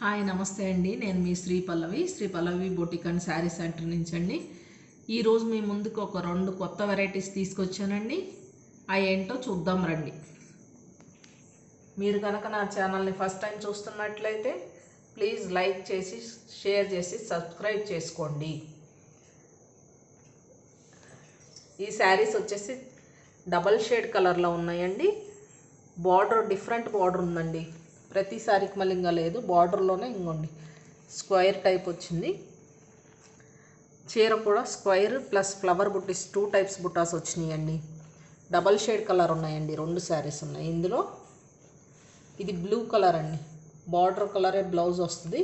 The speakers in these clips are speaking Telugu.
హాయ్ నమస్తే అండి. నేను మీ శ్రీ పల్లవి బొటిక్ అండ్ శారీ సెంటర్ నుంచి అండి. ఈరోజు మీ ముందుకు ఒక 2 కొత్త వెరైటీస్ తీసుకొచ్చానండి. అవి ఏంటో చూద్దాం రండి. మీరు కనుక నా ఛానల్ని ఫస్ట్ టైం చూస్తున్నట్లయితే ప్లీజ్ లైక్ చేసి షేర్ చేసి సబ్స్క్రైబ్ చేసుకోండి. ఈ శారీస్ వచ్చేసి డబల్ షేడ్ కలర్లో ఉన్నాయండి. బార్డర్ డిఫరెంట్ బార్డర్ ఉందండి. ప్రతి సారీకి మళ్ళీ ఇంకా లేదు, బార్డర్లోనే ఇంకోండి స్క్వేర్ టైప్ వచ్చింది. చీర కూడా స్క్వేర్ ప్లస్ ఫ్లవర్ బుట్టీస్ 2 టైప్స్ బుట్టాస్ వచ్చినాయండి. డబల్ షేడ్ కలర్ ఉన్నాయండి. 2 శారీస్ ఉన్నాయి ఇందులో. ఇది బ్లూ కలర్ అండి. బార్డర్ కలరే బ్లౌజ్ వస్తుంది,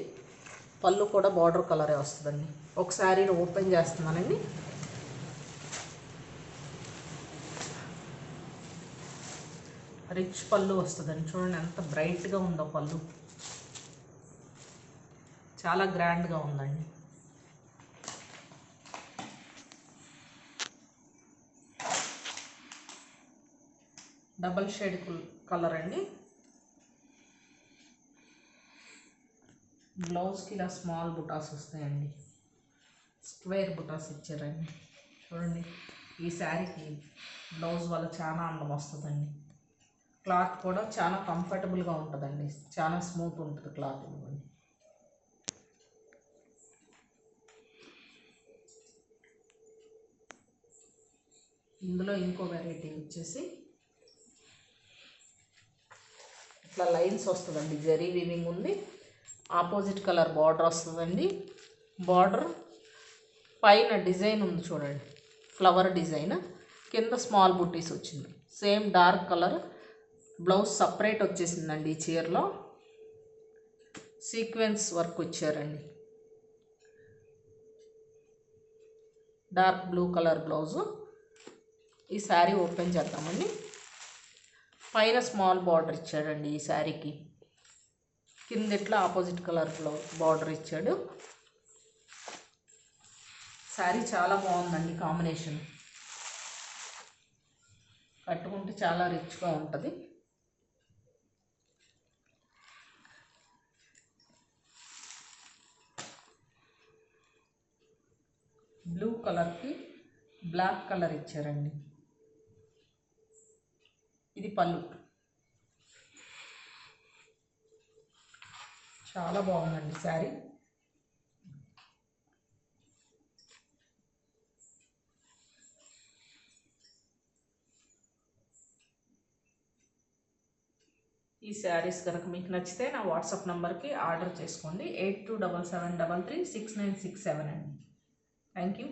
పళ్ళు కూడా బార్డర్ కలరే వస్తుందండి. ఒక శారీని ఓపెన్ చేస్తున్నానండి. రిచ్ పళ్ళు వస్తుందండి. చూడండి ఎంత బ్రైట్గా ఉందో పళ్ళు, చాలా గ్రాండ్గా ఉందండి. డబల్ షేడ్ కలర్ అండి. బ్లౌజ్కి ఇలా స్మాల్ బుటాస్ వస్తాయండి, స్క్వేర్ బుటాస్ ఇచ్చారండి. చూడండి ఈ శారీకి బ్లౌజ్ వల్ల చాలా అందం వస్తుందండి. క్లాత్ కూడా చాలా కంఫర్టబుల్గా ఉంటుందండి, చాలా స్మూత్ ఉంటుంది క్లాత్. ఇవ్వండి, ఇందులో ఇంకో వెరైటీ వచ్చేసి ఇట్లా లైన్స్ వస్తుందండి. జరీ వీవింగ్ ఉంది, ఆపోజిట్ కలర్ బార్డర్ వస్తుందండి. బార్డర్ పైన డిజైన్ ఉంది చూడండి, ఫ్లవర్ డిజైన్, కింద స్మాల్ బుట్టీస్ వచ్చింది. Same dark colour. Blouse separate వచ్చేసిందండి. ఈ చీరలో సీక్వెన్స్ వర్క్ వచ్చారండి. Dark blue colour blouse. ఈ శారీ ఓపెన్ చేద్దామండి. పైన స్మాల్ బార్డర్ ఇచ్చాడండి ఈ శారీకి, కింద ఇట్లా ఆపోజిట్ కలర్ బార్డర్ ఇచ్చాడు. శారీ చాలా బాగుందండి. కాంబినేషన్ కట్టుకుంటే చాలా రిచ్గా ఉంటుంది. బ్లూ కలర్కి బ్లాక్ కలర్ ఇచ్చారండి. ఇది పళ్ళు. చాలా బాగుందండి శారీ. ఈ శారీస్ కనుక మీకు నచ్చితే నా వాట్సాప్ నెంబర్కి ఆర్డర్ చేసుకోండి. 8277336967 అండి. Thank you.